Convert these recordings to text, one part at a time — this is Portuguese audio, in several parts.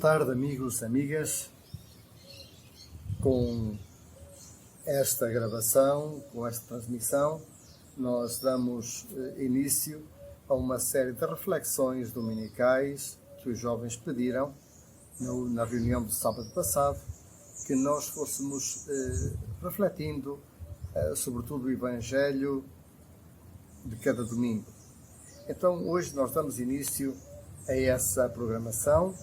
tarde, amigos, amigas. Com esta gravação, com esta transmissão, nós damos início a uma série de reflexões dominicais que os jovens pediram na reunião do sábado passado, que nós fôssemos refletindo, sobretudo, o Evangelho de cada domingo. Então, hoje nós damos início a essa programação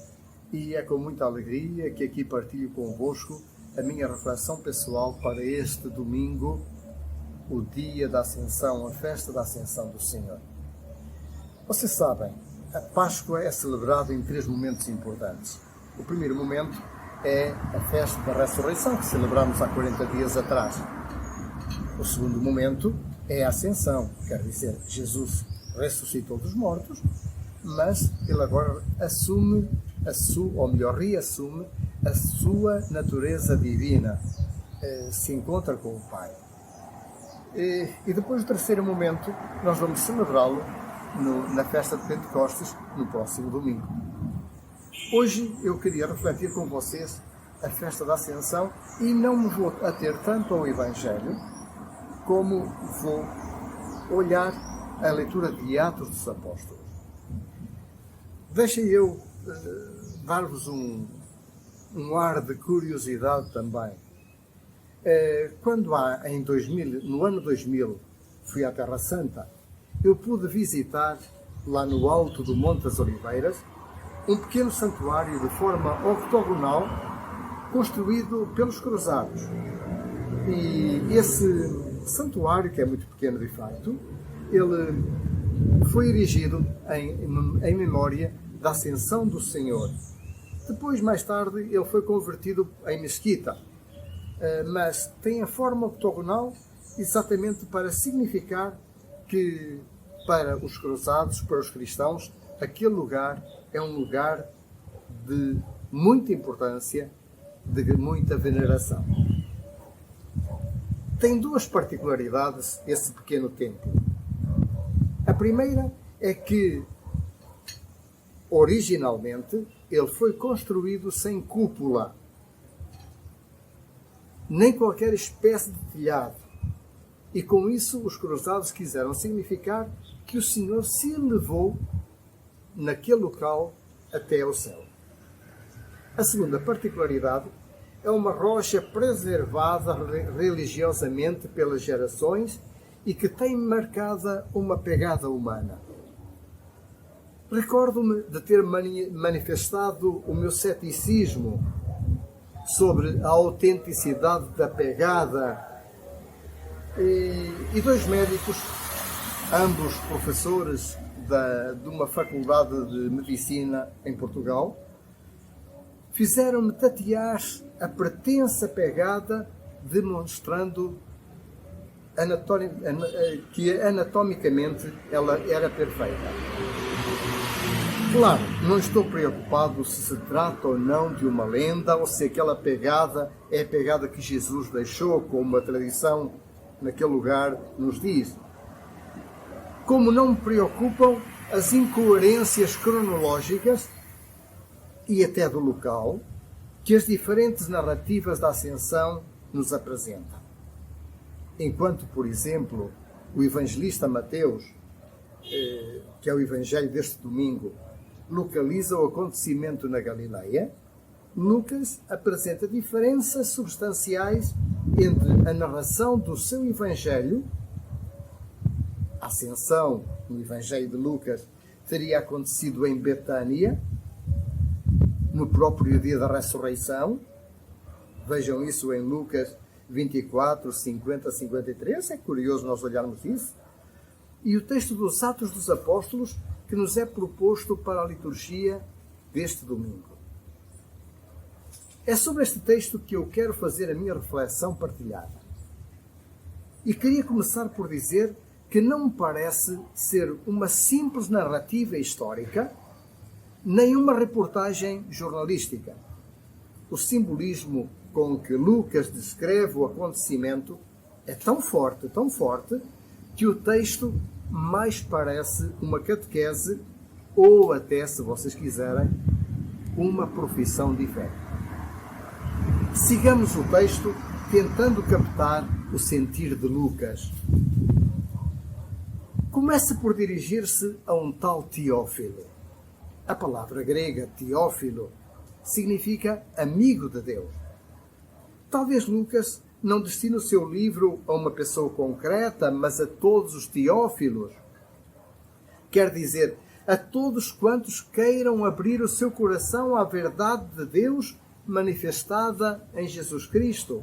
e é com muita alegria que aqui partilho convosco a minha reflexão pessoal para este domingo, o dia da Ascensão, a festa da Ascensão do Senhor. Vocês sabem, a Páscoa é celebrada em 3 momentos importantes. O primeiro momento é a festa da ressurreição, que celebramos há 40 dias atrás. O segundo momento é a Ascensão, quer dizer, Jesus ressuscitou dos mortos, mas ele agora assume reassume a sua natureza divina, se encontra com o Pai. E depois do terceiro momento, nós vamos celebrá-lo na festa de Pentecostes, no próximo domingo. Hoje eu queria refletir com vocês a festa da Ascensão e não me vou ater tanto ao Evangelho, como vou olhar a leitura de Atos dos Apóstolos. Deixem eu dar-vos um ar de curiosidade também. Quando no ano 2000, fui à Terra Santa, eu pude visitar, lá no alto do Monte das Oliveiras, um pequeno santuário de forma octogonal, construído pelos cruzados. E esse santuário, que é muito pequeno de facto, ele foi erigido em memória da Ascensão do Senhor. Depois, mais tarde, ele foi convertido em mesquita, mas tem a forma octogonal exatamente para significar que, para os cruzados, para os cristãos, aquele lugar é um lugar de muita importância, de muita veneração. Tem 2 particularidades esse pequeno templo. A primeira é que, originalmente, ele foi construído sem cúpula, nem qualquer espécie de telhado. E com isso os cruzados quiseram significar que o Senhor se elevou naquele local até ao céu. A segunda particularidade é uma rocha preservada religiosamente pelas gerações e que tem marcada uma pegada humana. Recordo-me de ter manifestado o meu ceticismo sobre a autenticidade da pegada e 2 médicos, ambos professores de uma faculdade de medicina em Portugal, fizeram-me tatear a pretensa pegada, demonstrando que anatomicamente ela era perfeita. Claro, não estou preocupado se trata ou não de uma lenda ou se aquela pegada é a pegada que Jesus deixou, como a tradição naquele lugar nos diz. Como não me preocupam as incoerências cronológicas e até do local que as diferentes narrativas da Ascensão nos apresentam. Enquanto, por exemplo, o evangelista Mateus, que é o evangelho deste domingo, localiza o acontecimento na Galileia, Lucas apresenta diferenças substanciais entre a narração do seu evangelho. A Ascensão, no evangelho de Lucas, teria acontecido em Betânia, no próprio dia da ressurreição. Vejam isso em Lucas 24, 50, 53. É curioso nós olharmos isso. E o texto dos Atos dos Apóstolos, que nos é proposto para a liturgia deste domingo. É sobre este texto que eu quero fazer a minha reflexão partilhada. E queria começar por dizer que não me parece ser uma simples narrativa histórica, nem uma reportagem jornalística. O simbolismo com que Lucas descreve o acontecimento é tão forte, que o texto mais parece uma catequese ou até, se vocês quiserem, uma profissão de fé. Sigamos o texto tentando captar o sentir de Lucas. Começa por dirigir-se a um tal Teófilo. A palavra grega Teófilo significa amigo de Deus. Talvez Lucas não destine o seu livro a uma pessoa concreta, mas a todos os Teófilos. Quer dizer, a todos quantos queiram abrir o seu coração à verdade de Deus manifestada em Jesus Cristo,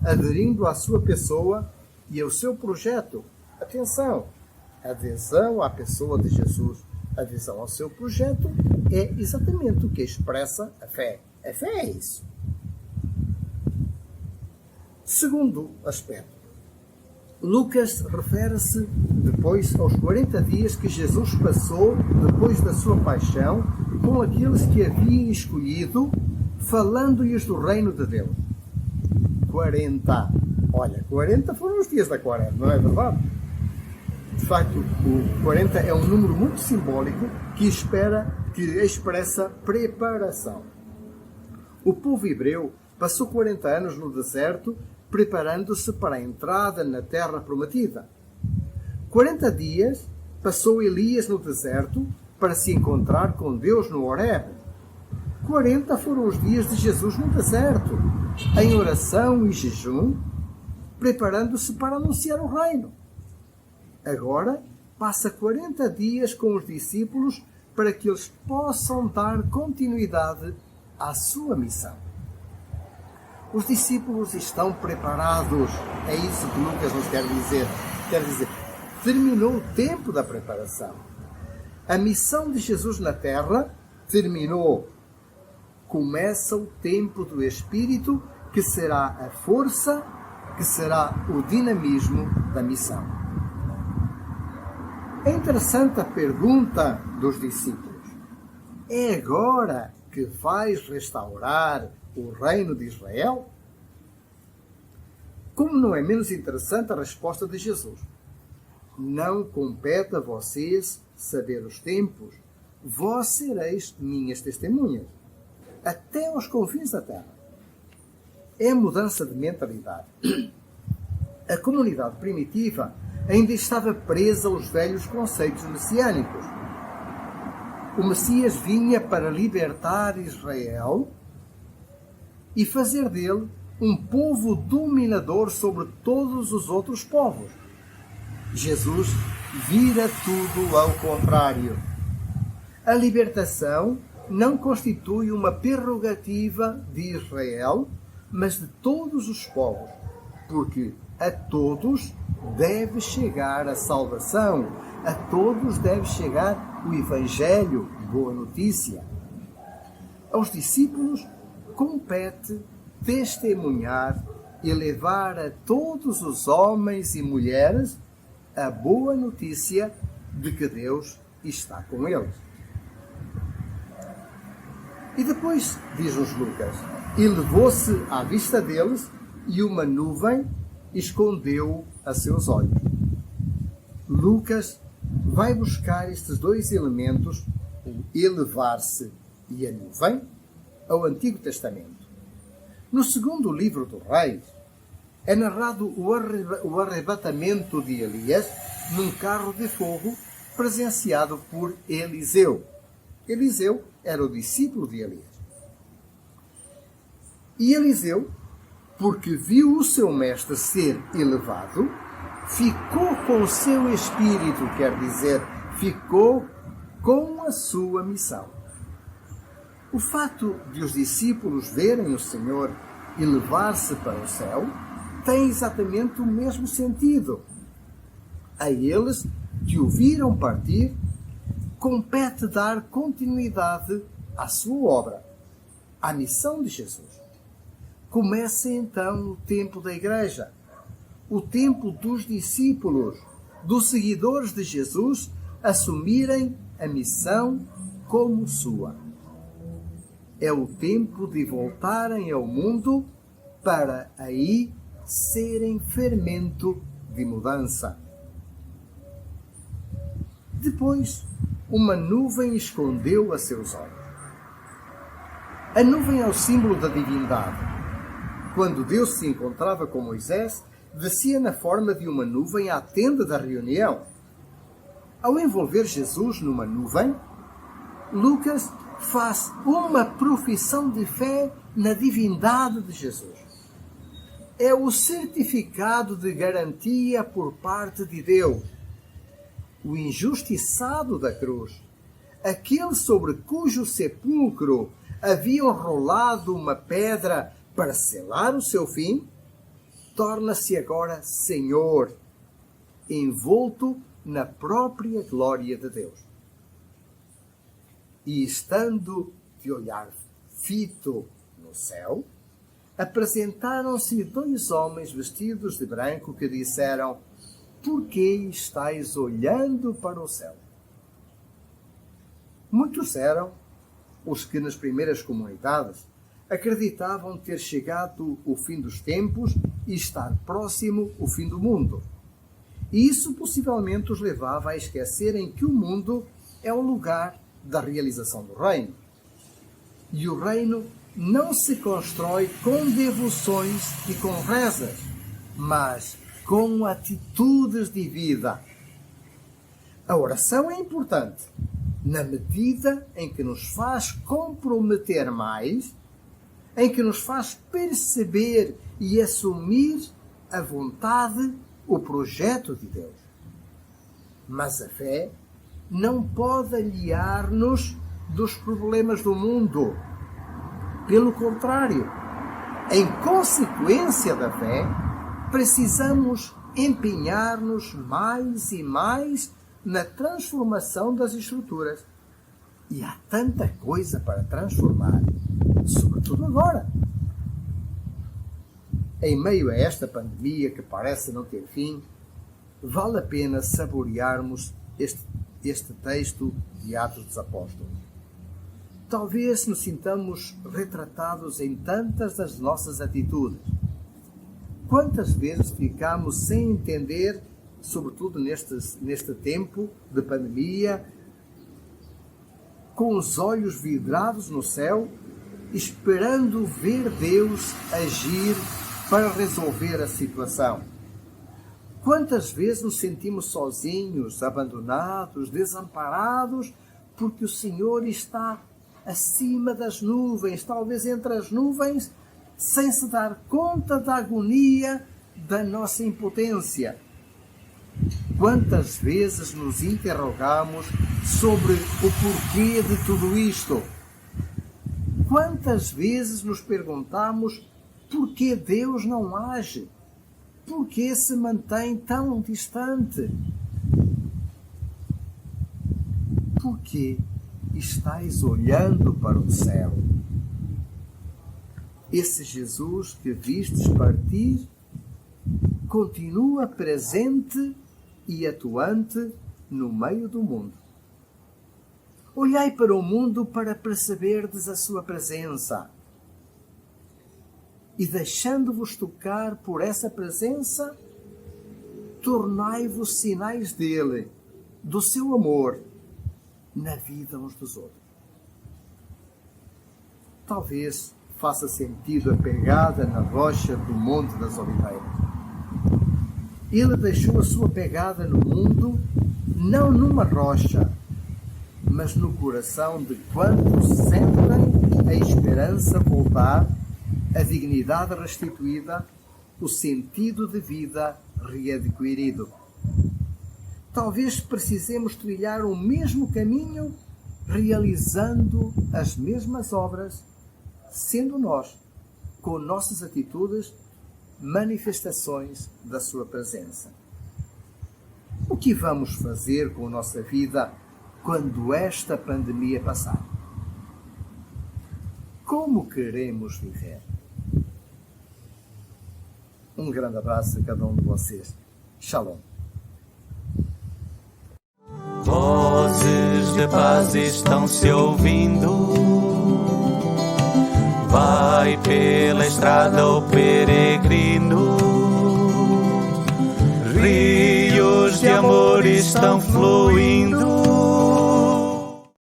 aderindo à sua pessoa e ao seu projeto. Atenção! Adesão à pessoa de Jesus, adesão ao seu projeto, é exatamente o que expressa a fé. A fé é isso. Segundo aspecto, Lucas refere-se depois aos 40 dias que Jesus passou depois da sua paixão com aqueles que havia escolhido, falando-lhes do reino de Deus. 40. Olha, 40 foram os dias da quaresma, não é verdade? De facto, o 40 é um número muito simbólico que expressa preparação. O povo hebreu passou 40 anos no deserto preparando-se para a entrada na terra prometida. 40 dias passou Elias no deserto para se encontrar com Deus no Horebe. 40 foram os dias de Jesus no deserto, em oração e jejum, preparando-se para anunciar o reino. Agora, passa 40 dias com os discípulos para que eles possam dar continuidade à sua missão. Os discípulos estão preparados. É isso que Lucas nos quer dizer. Quer dizer, terminou o tempo da preparação. A missão de Jesus na terra terminou. Começa o tempo do Espírito, que será a força, que será o dinamismo da missão. É interessante a pergunta dos discípulos. É agora que vais restaurar o reino de Israel? Como não é menos interessante a resposta de Jesus. Não compete a vocês saber os tempos. Vós sereis minhas testemunhas, até aos confins da terra. É mudança de mentalidade. A comunidade primitiva ainda estava presa aos velhos conceitos messiânicos. O Messias vinha para libertar Israel e fazer dele um povo dominador sobre todos os outros povos. Jesus vira tudo ao contrário. A libertação não constitui uma prerrogativa de Israel, mas de todos os povos, porque a todos deve chegar a salvação, a todos deve chegar o Evangelho, boa notícia. Aos discípulos compete testemunhar e levar a todos os homens e mulheres a boa notícia de que Deus está com eles. E depois, diz-nos Lucas, e levou-se à vista deles e uma nuvem escondeu a seus olhos. Lucas vai buscar estes dois elementos, o elevar-se e a nuvem, ao Antigo Testamento. No segundo livro do Reis, é narrado o arrebatamento de Elias num carro de fogo presenciado por Eliseu. Eliseu era o discípulo de Elias. E Eliseu, porque viu o seu mestre ser elevado, ficou com o seu espírito, quer dizer, ficou com a sua missão. O fato de os discípulos verem o Senhor elevar-se para o céu tem exatamente o mesmo sentido. A eles que o viram partir, compete dar continuidade à sua obra, à missão de Jesus. Começa então o tempo da Igreja, o tempo dos discípulos, dos seguidores de Jesus, assumirem a missão como sua. É o tempo de voltarem ao mundo para aí serem fermento de mudança. Depois, uma nuvem escondeu a seus olhos. A nuvem é o símbolo da divindade. Quando Deus se encontrava com Moisés, descia na forma de uma nuvem à tenda da reunião. Ao envolver Jesus numa nuvem, Lucas faz uma profissão de fé na divindade de Jesus. É o certificado de garantia por parte de Deus. O injustiçado da cruz, aquele sobre cujo sepulcro haviam rolado uma pedra para selar o seu fim, torna-se agora Senhor, envolto na própria glória de Deus. E estando de olhar fito no céu, apresentaram-se 2 homens vestidos de branco que disseram: por que estáis olhando para o céu? Muitos eram os que nas primeiras comunidades acreditavam ter chegado o fim dos tempos e estar próximo o fim do mundo. E isso possivelmente os levava a esquecerem que o mundo é o lugar da realização do reino. E o reino não se constrói com devoções e com rezas, mas com atitudes de vida. A oração é importante na medida em que nos faz comprometer mais, em que nos faz perceber e assumir a vontade, o projeto de Deus. Mas a fé não pode aliar-nos dos problemas do mundo. Pelo contrário, em consequência da fé, precisamos empenhar-nos mais e mais na transformação das estruturas. E há tanta coisa para transformar, sobretudo agora. Em meio a esta pandemia que parece não ter fim, vale a pena saborearmos este texto de Atos dos Apóstolos. Talvez nos sintamos retratados em tantas das nossas atitudes. Quantas vezes ficamos sem entender, sobretudo neste tempo de pandemia, com os olhos vidrados no céu, esperando ver Deus agir para resolver a situação. Quantas vezes nos sentimos sozinhos, abandonados, desamparados, porque o Senhor está acima das nuvens, talvez entre as nuvens, sem se dar conta da agonia da nossa impotência. Quantas vezes nos interrogamos sobre o porquê de tudo isto? Quantas vezes nos perguntamos por que Deus não age? Por que se mantém tão distante? Por que estáis olhando para o céu? Esse Jesus que vistes partir continua presente e atuante no meio do mundo. Olhai para o mundo para perceberdes a sua presença. E deixando-vos tocar por essa presença, tornai-vos sinais dele, do seu amor, na vida uns dos outros. Talvez faça sentido a pegada na rocha do Monte das Oliveiras. Ele deixou a sua pegada no mundo, não numa rocha, mas no coração de quantos sentem a esperança voltar, a dignidade restituída, o sentido de vida readquirido. Talvez precisemos trilhar o mesmo caminho, realizando as mesmas obras, sendo nós, com nossas atitudes, manifestações da sua presença. O que vamos fazer com a nossa vida quando esta pandemia passar? Como queremos viver? Um grande abraço a cada um de vocês. Shalom. Vozes de paz estão se ouvindo. Vai pela estrada o peregrino. Rios de amor estão fluindo.